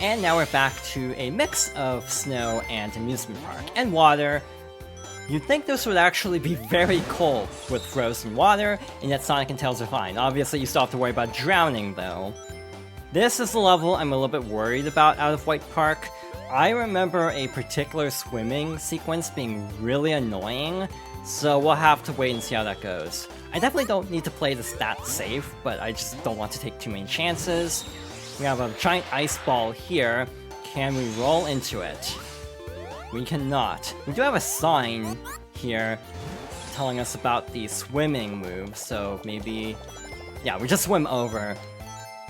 And now we're back to a mix of snow and amusement park. And water. You'd think this would actually be very cold with frozen water, and yet Sonic and Tails are fine. Obviously, you still have to worry about drowning, though. This is the level I'm a little bit worried about out of White Park. I remember a particular swimming sequence being really annoying, so we'll have to wait and see how that goes. I definitely don't need to play this that safe, but I just don't want to take too many chances. We have a giant ice ball here. Can we roll into it? We cannot. We do have a sign here telling us about the swimming move, so maybe... yeah, we just swim over.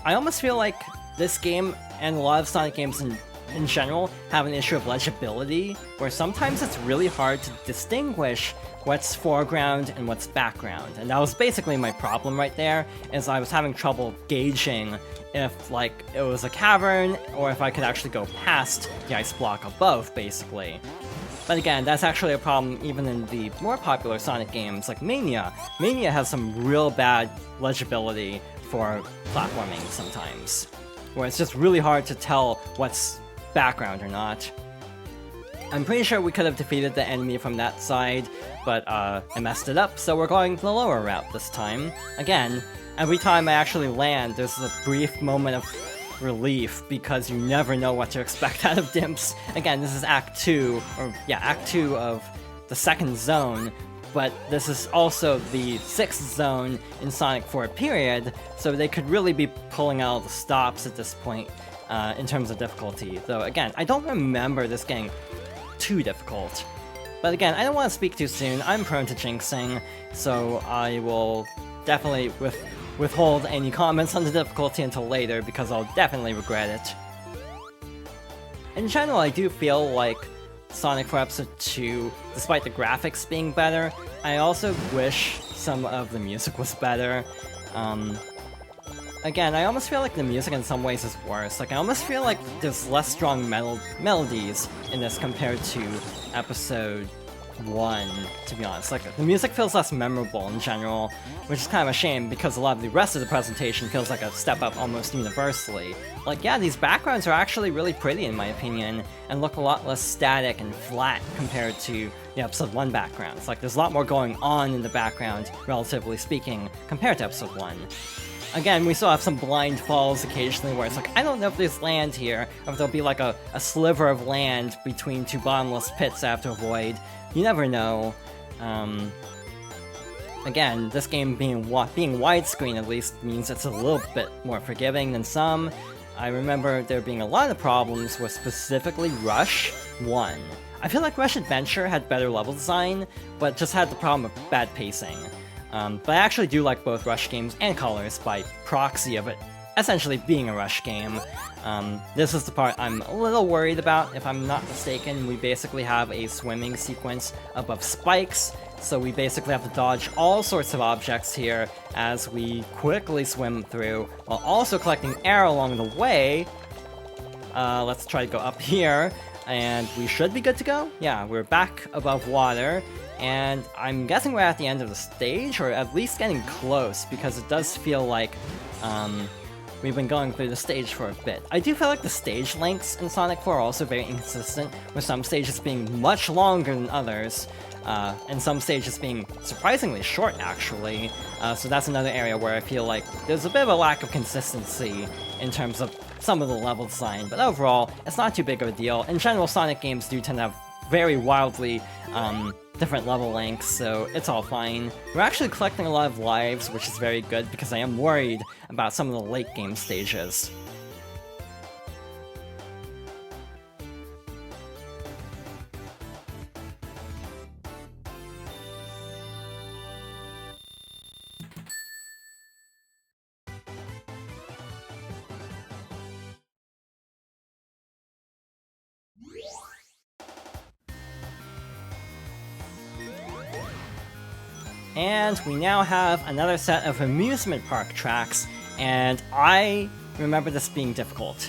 I almost feel like this game, and a lot of Sonic games in general, have an issue of legibility, where sometimes it's really hard to distinguish what's foreground and what's background. And that was basically my problem right there, is I was having trouble gauging if, like, it was a cavern, or if I could actually go past the ice block above, basically. But again, that's actually a problem even in the more popular Sonic games, like Mania. Mania has some real bad legibility for platforming sometimes, where it's just really hard to tell what's background or not. I'm pretty sure we could have defeated the enemy from that side, but I messed it up, so we're going the lower route this time. Again, every time I actually land, there's a brief moment of relief, because you never know what to expect out of Dimps. Again, this is Act 2, or yeah, Act 2 of the second zone, but this is also the 6th zone in Sonic 4 period, so they could really be pulling out the stops at this point in terms of difficulty. Though again, I don't remember this getting too difficult. But again, I don't want to speak too soon. I'm prone to jinxing, so I will definitely withhold any comments on the difficulty until later, because I'll definitely regret it. In general, I do feel like Sonic 4 Episode 2, despite the graphics being better, I also wish some of the music was better. Again, I almost feel like the music in some ways is worse. Like, I almost feel like there's less strong melodies in this compared to Episode 1, to be honest. Like, the music feels less memorable in general, which is kind of a shame, because a lot of the rest of the presentation feels like a step up almost universally. Like, yeah, these backgrounds are actually really pretty in my opinion, and look a lot less static and flat compared to the Episode 1 backgrounds. Like, there's a lot more going on in the background, relatively speaking, compared to Episode 1. Again, we still have some blind falls occasionally where it's like, I don't know if there's land here, or if there'll be like a sliver of land between two bottomless pits I have to avoid. You never know. Again, this game being widescreen at least means it's a little bit more forgiving than some. I remember there being a lot of problems with specifically Rush 1. I feel like Rush Adventure had better level design, but just had the problem of bad pacing. But I actually do like both Rush games and Colors by proxy of it essentially being a Rush game. This is the part I'm a little worried about, if I'm not mistaken. We basically have a swimming sequence above spikes, so we basically have to dodge all sorts of objects here as we quickly swim through, while also collecting air along the way. Let's try to go up here, and we should be good to go. Yeah, we're back above water. And I'm guessing we're at the end of the stage, or at least getting close, because it does feel like we've been going through the stage for a bit. I do feel like the stage lengths in Sonic 4 are also very inconsistent, with some stages being much longer than others, and some stages being surprisingly short, actually. So that's another area where I feel like there's a bit of a lack of consistency in terms of some of the level design, but overall, it's not too big of a deal. In general, Sonic games do tend to have very wildly different level lengths, so it's all fine. We're actually collecting a lot of lives, which is very good, because I am worried about some of the late game stages. And we now have another set of amusement park tracks, and I remember this being difficult.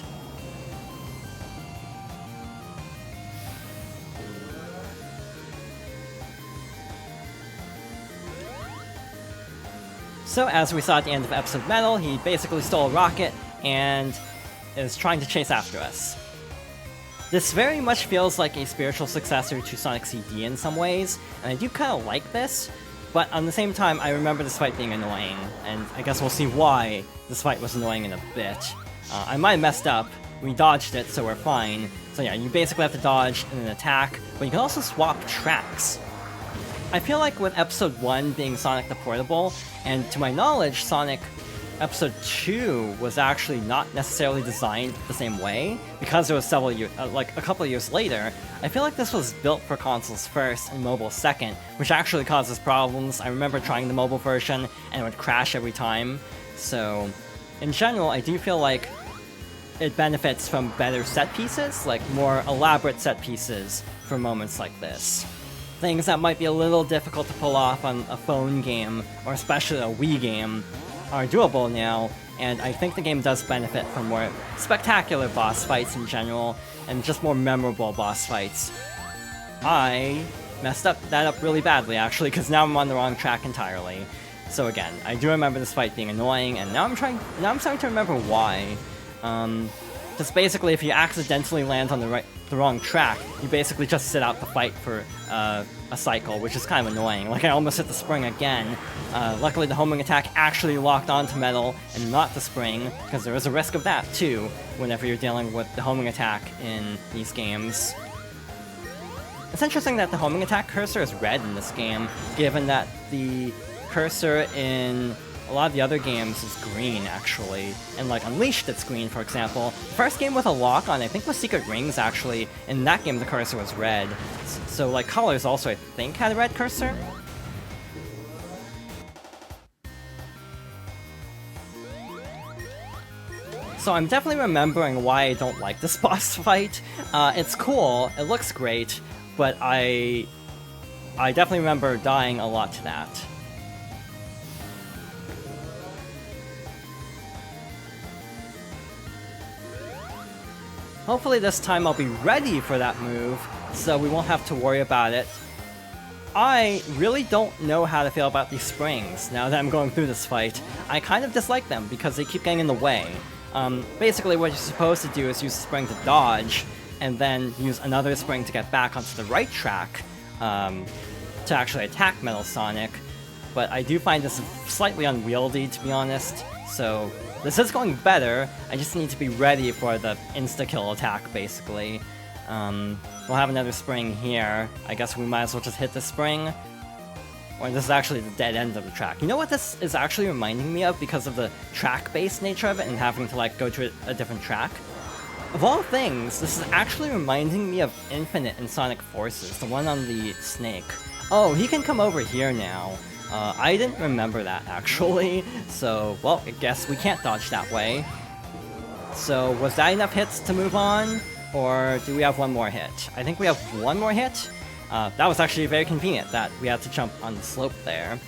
So as we saw at the end of Episode Metal, he basically stole a rocket, and is trying to chase after us. This very much feels like a spiritual successor to Sonic CD in some ways, and I do kind of like this, but on the same time, I remember this fight being annoying, and I guess we'll see why this fight was annoying in a bit. I might have messed up. We dodged it, so we're fine. So yeah, you basically have to dodge and then attack, but you can also swap tracks. I feel like with Episode 1 being Sonic the Portable, and to my knowledge, Sonic Episode 2 was actually not necessarily designed the same way, because it was several years, like a couple of years later. I feel like this was built for consoles first and mobile second, which actually causes problems. I remember trying the mobile version, and it would crash every time. So, in general, I do feel like it benefits from better set pieces, like more elaborate set pieces for moments like this. Things that might be a little difficult to pull off on a phone game, or especially a Wii game, are doable now, and I think the game does benefit from more spectacular boss fights in general, and just more memorable boss fights. I messed that up really badly, actually, because now I'm on the wrong track entirely. So again, I do remember this fight being annoying, and now I'm starting to remember why. Just basically, if you accidentally land on the wrong track, you basically just sit out the fight for a cycle, which is kind of annoying. Like, I almost hit the spring again. Luckily, the homing attack actually locked onto metal and not the spring, because there is a risk of that too, whenever you're dealing with the homing attack in these games. It's interesting that the homing attack cursor is red in this game, given that the cursor in a lot of the other games is green, actually. And like Unleashed, it's green, for example. The first game with a lock-on, I think, was Secret Rings, actually. In that game, the cursor was red. So like Colors also, I think, had a red cursor. So I'm definitely remembering why I don't like this boss fight. It's cool, it looks great, but I definitely remember dying a lot to that. Hopefully this time I'll be ready for that move, so we won't have to worry about it. I really don't know how to feel about these springs now that I'm going through this fight. I kind of dislike them because they keep getting in the way. Basically what you're supposed to do is use the spring to dodge, and then use another spring to get back onto the right track to actually attack Metal Sonic. But I do find this slightly unwieldy, to be honest, so this is going better. I just need to be ready for the insta-kill attack, basically. We'll have another spring here. I guess we might as well just hit the spring. Or this is actually the dead end of the track. You know what this is actually reminding me of because of the track-based nature of it and having to like go to a different track? Of all things, this is actually reminding me of Infinite in Sonic Forces, the one on the snake. Oh, he can come over here now. I didn't remember that, actually, so, well, I guess we can't dodge that way. So, was that enough hits to move on, or do we have one more hit? I think we have one more hit. That was actually very convenient that we had to jump on the slope there.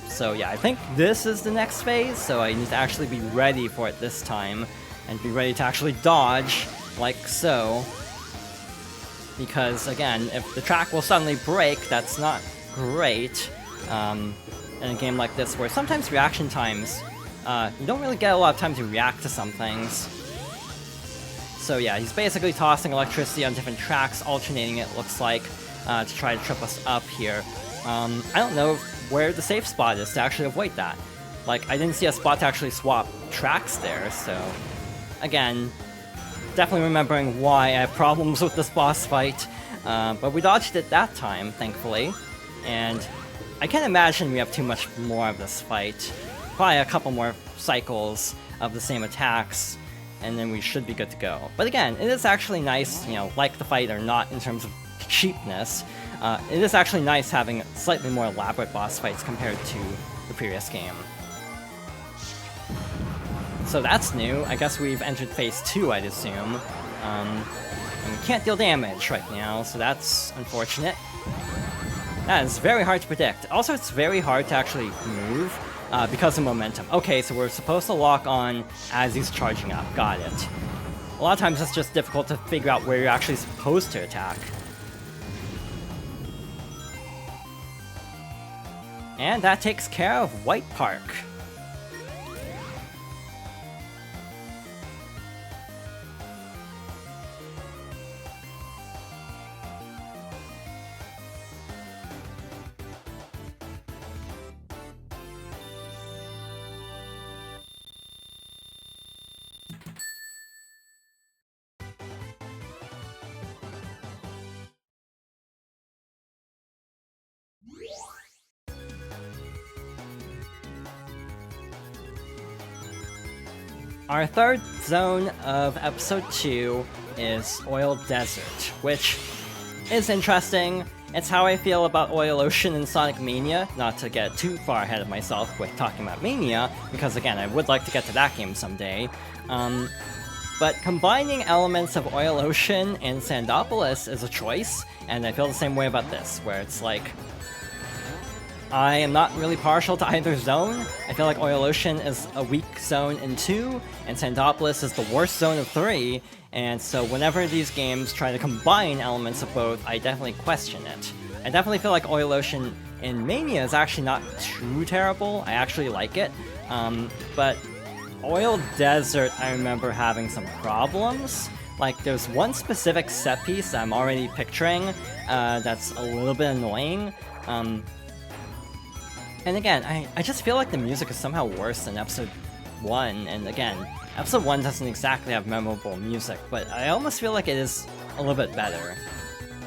So yeah, I think this is the next phase, so I need to actually be ready for it this time, and be ready to actually dodge, like so. Because, again, if the track will suddenly break, that's not great. In a game like this, where sometimes reaction times, you don't really get a lot of time to react to some things. So yeah, he's basically tossing electricity on different tracks, alternating it, looks like, to try to trip us up here. I don't know where the safe spot is to actually avoid that. Like, I didn't see a spot to actually swap tracks there, so... Again, definitely remembering why I have problems with this boss fight, but we dodged it that time, thankfully. And I can't imagine we have too much more of this fight. Probably a couple more cycles of the same attacks, and then we should be good to go. But again, it is actually nice, you know, like the fight or not in terms of cheapness, it is actually nice having slightly more elaborate boss fights compared to the previous game. So that's new. I guess we've entered phase 2, I'd assume. And we can't deal damage right now, so that's unfortunate. That is very hard to predict. Also, it's very hard to actually move because of momentum. Okay, so we're supposed to lock on as he's charging up. Got it. A lot of times it's just difficult to figure out where you're actually supposed to attack. And that takes care of White Park. Our third zone of episode 2 is Oil Desert, which is interesting. It's how I feel about Oil Ocean and Sonic Mania, not to get too far ahead of myself with talking about Mania, because again, I would like to get to that game someday. But combining elements of Oil Ocean and Sandopolis is a choice, and I feel the same way about this, where it's like, I am not really partial to either zone. I feel like Oil Ocean is a weak zone in 2, and Sandopolis is the worst zone of 3, and so whenever these games try to combine elements of both, I definitely question it. I definitely feel like Oil Ocean in Mania is actually not too terrible. I actually like it, but Oil Desert, I remember having some problems. Like, there's one specific set piece that I'm already picturing that's a little bit annoying. And again, I just feel like the music is somehow worse than Episode 1, and again, Episode 1 doesn't exactly have memorable music, but I almost feel like it is a little bit better.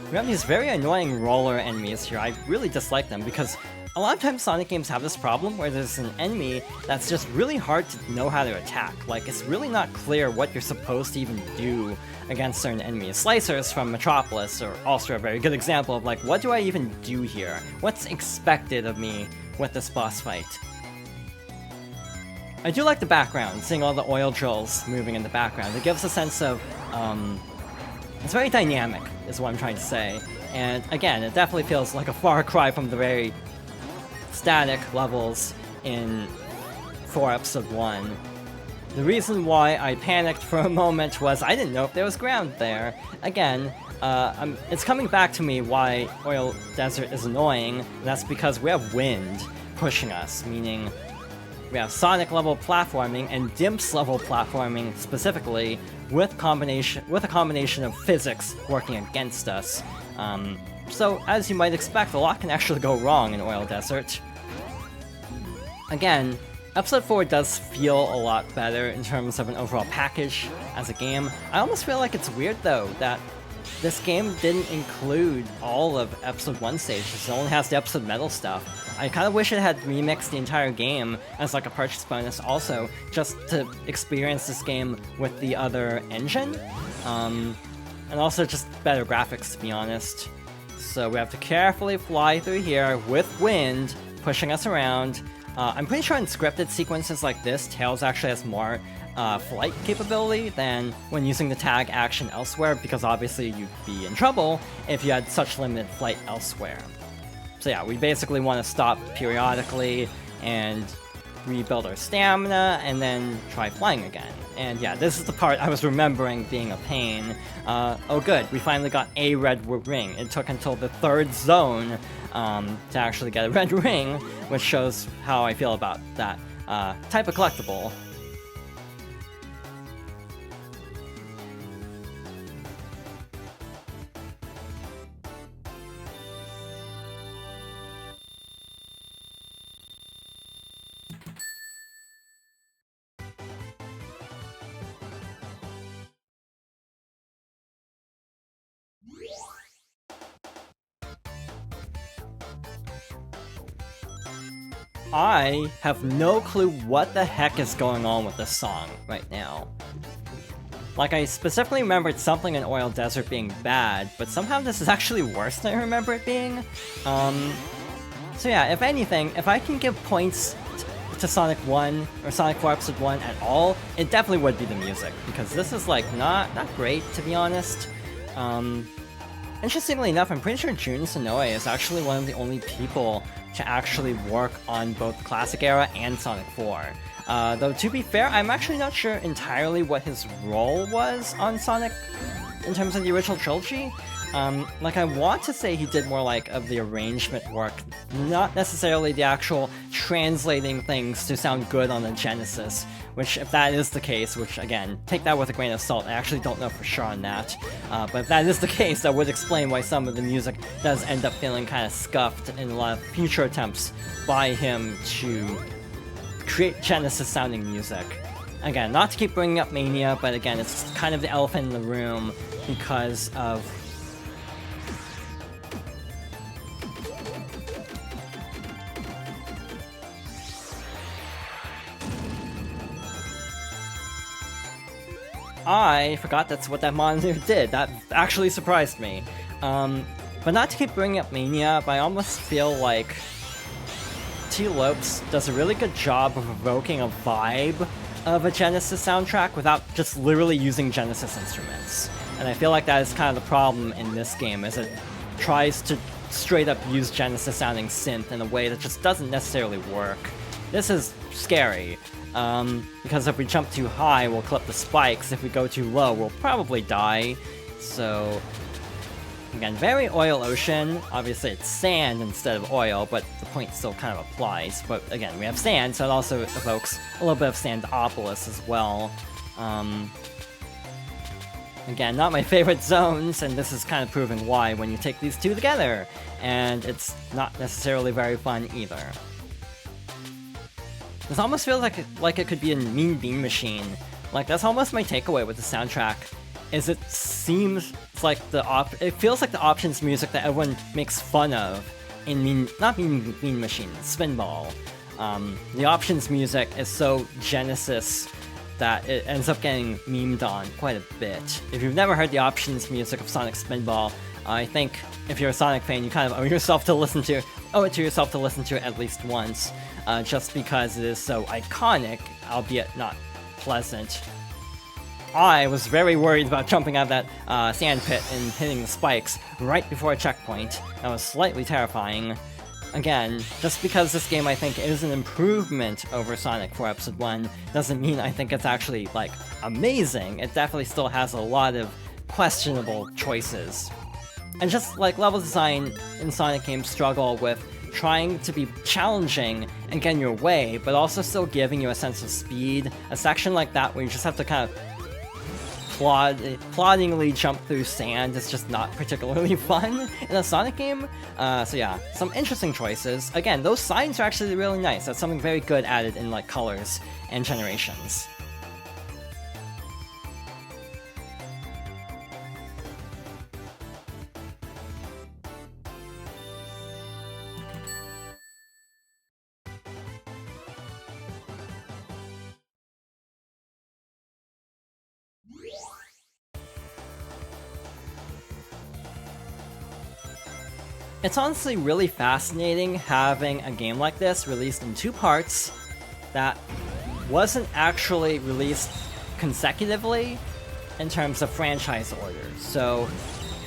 We have these very annoying roller enemies here. I really dislike them because a lot of times Sonic games have this problem where there's an enemy that's just really hard to know how to attack. Like, it's really not clear what you're supposed to even do against certain enemies. Slicers from Metropolis are also a very good example of like, what do I even do here? What's expected of me with this boss fight? I do like the background, seeing all the oil drills moving in the background. It gives a sense of, it's very dynamic, is what I'm trying to say. And again, it definitely feels like a far cry from the very static levels in 4 Episode 1. The reason why I panicked for a moment was I didn't know if there was ground there. Again, it's coming back to me why Oil Desert is annoying, and that's because we have wind pushing us, meaning we have Sonic-level platforming and Dimps-level platforming specifically, with a combination of physics working against us. So, as you might expect, a lot can actually go wrong in Oil Desert. Again, Episode 4 does feel a lot better in terms of an overall package as a game. I almost feel like it's weird, though, that this game didn't include all of Episode 1 stages. It only has the Episode Metal stuff. I kind of wish it had remixed the entire game as like a purchase bonus also, just to experience this game with the other engine. And also just better graphics, to be honest. So we have to carefully fly through here with wind pushing us around. I'm pretty sure in scripted sequences like this, Tails actually has more flight capability than when using the tag action elsewhere, because obviously you'd be in trouble if you had such limited flight elsewhere. So yeah, we basically want to stop periodically and rebuild our stamina, and then try flying again. And yeah, this is the part I was remembering being a pain. Oh good, we finally got a red ring. It took until the 3rd zone to actually get a red ring, which shows how I feel about that type of collectible. I have no clue what the heck is going on with this song right now. Like, I specifically remembered something in Oil Desert being bad, but somehow this is actually worse than I remember it being. So yeah, if anything, if I can give points to Sonic 1 or Sonic 4 Episode 1 at all, it definitely would be the music, because this is like not great, to be honest. Interestingly enough, I'm pretty sure Jun Sonoe is actually one of the only people to actually work on both the Classic Era and Sonic 4. Though to be fair, I'm actually not sure entirely what his role was on Sonic in terms of the original trilogy. Like, I want to say he did more like of the arrangement work, not necessarily the actual translating things to sound good on the Genesis, which if that is the case, which again, take that with a grain of salt, I actually don't know for sure on that, but if that is the case, that would explain why some of the music does end up feeling kind of scuffed in a lot of future attempts by him to create Genesis sounding music. Again, not to keep bringing up Mania, but again, it's kind of the elephant in the room because of I forgot that's what that monitor did. That actually surprised me. But not to keep bringing up Mania, but I almost feel like T. Lopes does a really good job of evoking a vibe of a Genesis soundtrack without just literally using Genesis instruments. And I feel like that is kind of the problem in this game, is it tries to straight up use Genesis sounding synth in a way that just doesn't necessarily work. This is scary, because if we jump too high, we'll clip the spikes. If we go too low, we'll probably die. So, again, very Oil Ocean. Obviously it's sand instead of oil, but the point still kind of applies. But again, we have sand, so it also evokes a little bit of Sandopolis as well. Again, not my favorite zones, and this is kind of proving why when you take these two together. And it's not necessarily very fun either. This almost feels like it could be a Mean Bean Machine. Like, that's almost my takeaway with the soundtrack, is it seems like it feels like the options music that everyone makes fun of in not Mean Bean Machine, Spinball. The options music is so Genesis that it ends up getting memed on quite a bit. If you've never heard the options music of Sonic Spinball, I think if you're a Sonic fan, you kind of owe it to yourself to listen to it at least once, just because it is so iconic, albeit not pleasant. I was very worried about jumping out of that sand pit and hitting the spikes right before a checkpoint. That was slightly terrifying. Again, just because this game I think is an improvement over Sonic 4 Episode 1 doesn't mean I think it's actually, like, amazing. It definitely still has a lot of questionable choices. And just like level design in Sonic games struggle with trying to be challenging and get in your way, but also still giving you a sense of speed. A section like that where you just have to kind of ploddingly jump through sand is just not particularly fun in a Sonic game. So yeah, some interesting choices. Again, those signs are actually really nice. That's something very good added in like colors and generations. It's honestly really fascinating having a game like this released in 2 parts that wasn't actually released consecutively in terms of franchise orders. So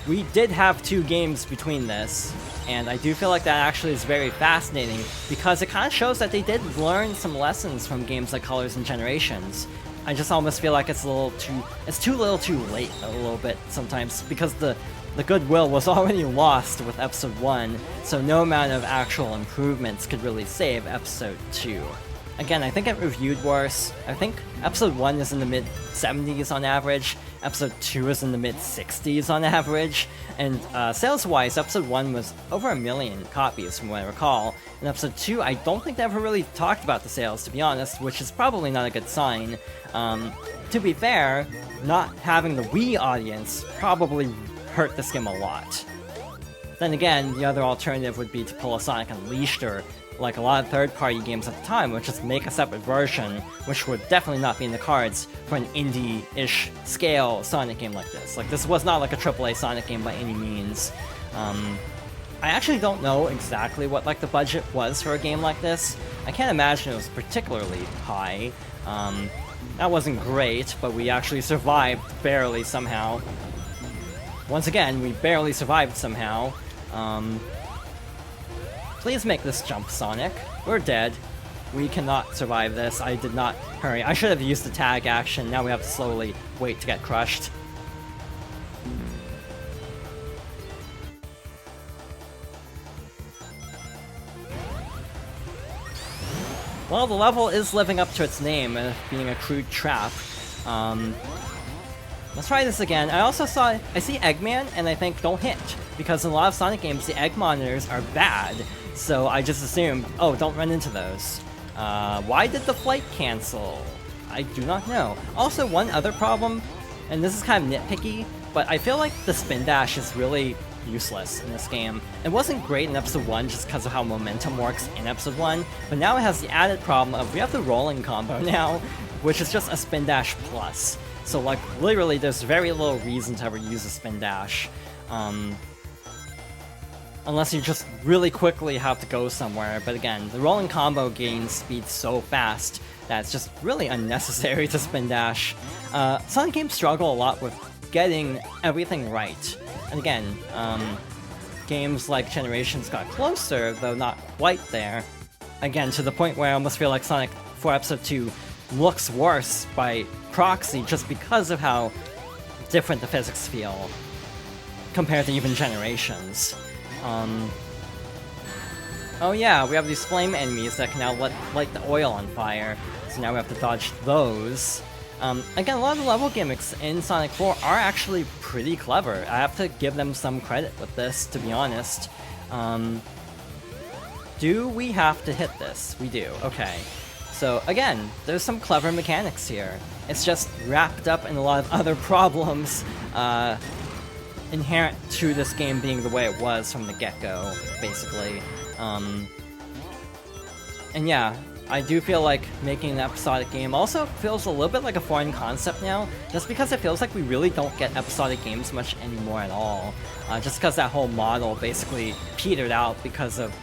we did have 2 games between this, and I do feel like that actually is very fascinating because it kind of shows that they did learn some lessons from games like Colors and Generations. I just almost feel like it's too little too late a little bit sometimes, because the goodwill was already lost with Episode 1, so no amount of actual improvements could really save Episode 2. Again, I think it reviewed worse. I think Episode 1 is in the mid-70s on average, Episode 2 is in the mid-60s on average, and sales-wise, Episode 1 was over 1 million copies from what I recall, and Episode 2, I don't think they ever really talked about the sales, to be honest, which is probably not a good sign. To be fair, not having the Wii audience probably hurt this game a lot. Then again, the other alternative would be to pull a Sonic Unleashed or like a lot of third-party games at the time, which just make a separate version, which would definitely not be in the cards for an indie-ish scale Sonic game like this. Like, this was not like a AAA Sonic game by any means. I actually don't know exactly what like the budget was for a game like this. I can't imagine it was particularly high. That wasn't great, but we actually survived barely somehow. Once again, we barely survived somehow. Please make this jump, Sonic. We're dead. We cannot survive this. I did not hurry. I should have used the tag action. Now we have to slowly wait to get crushed. Well, the level is living up to its name, being a crude trap. Let's try this again. I see Eggman, and I think don't hit, because in a lot of Sonic games, the egg monitors are bad, so I just assumed, oh, don't run into those. Why did the flight cancel? I do not know. Also, one other problem, and this is kind of nitpicky, but I feel like the spin dash is really useless in this game. It wasn't great in Episode 1 just because of how momentum works in Episode 1, but now it has the added problem of we have the rolling combo now, which is just a spin dash plus. So like literally there's very little reason to ever use a spin dash. Unless you just really quickly have to go somewhere, but again, the rolling combo gains speed so fast that it's just really unnecessary to spin dash. Sonic games struggle a lot with getting everything right. And again, games like Generations got closer, though not quite there. Again, to the point where I almost feel like Sonic 4 Episode 2 looks worse by proxy just because of how different the physics feel compared to even Generations. Oh yeah, we have these flame enemies that can now light the oil on fire, so now we have to dodge those. Again, a lot of the level gimmicks in Sonic 4 are actually pretty clever. I have to give them some credit with this, to be honest. Do we have to hit this? We do, okay. So again, there's some clever mechanics here. It's just wrapped up in a lot of other problems, inherent to this game being the way it was from the get-go, basically. And yeah, I do feel like making an episodic game also feels a little bit like a foreign concept now, just because it feels like we really don't get episodic games much anymore at all. Just because that whole model basically petered out because of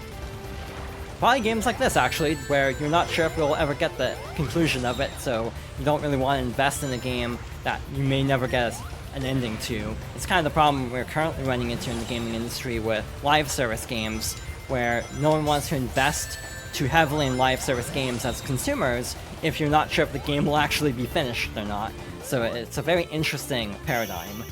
probably games like this, actually, where you're not sure if we'll ever get the conclusion of it, so you don't really want to invest in a game that you may never get an ending to. It's kind of the problem we're currently running into in the gaming industry with live service games, where no one wants to invest too heavily in live service games as consumers if you're not sure if the game will actually be finished or not. So it's a very interesting paradigm.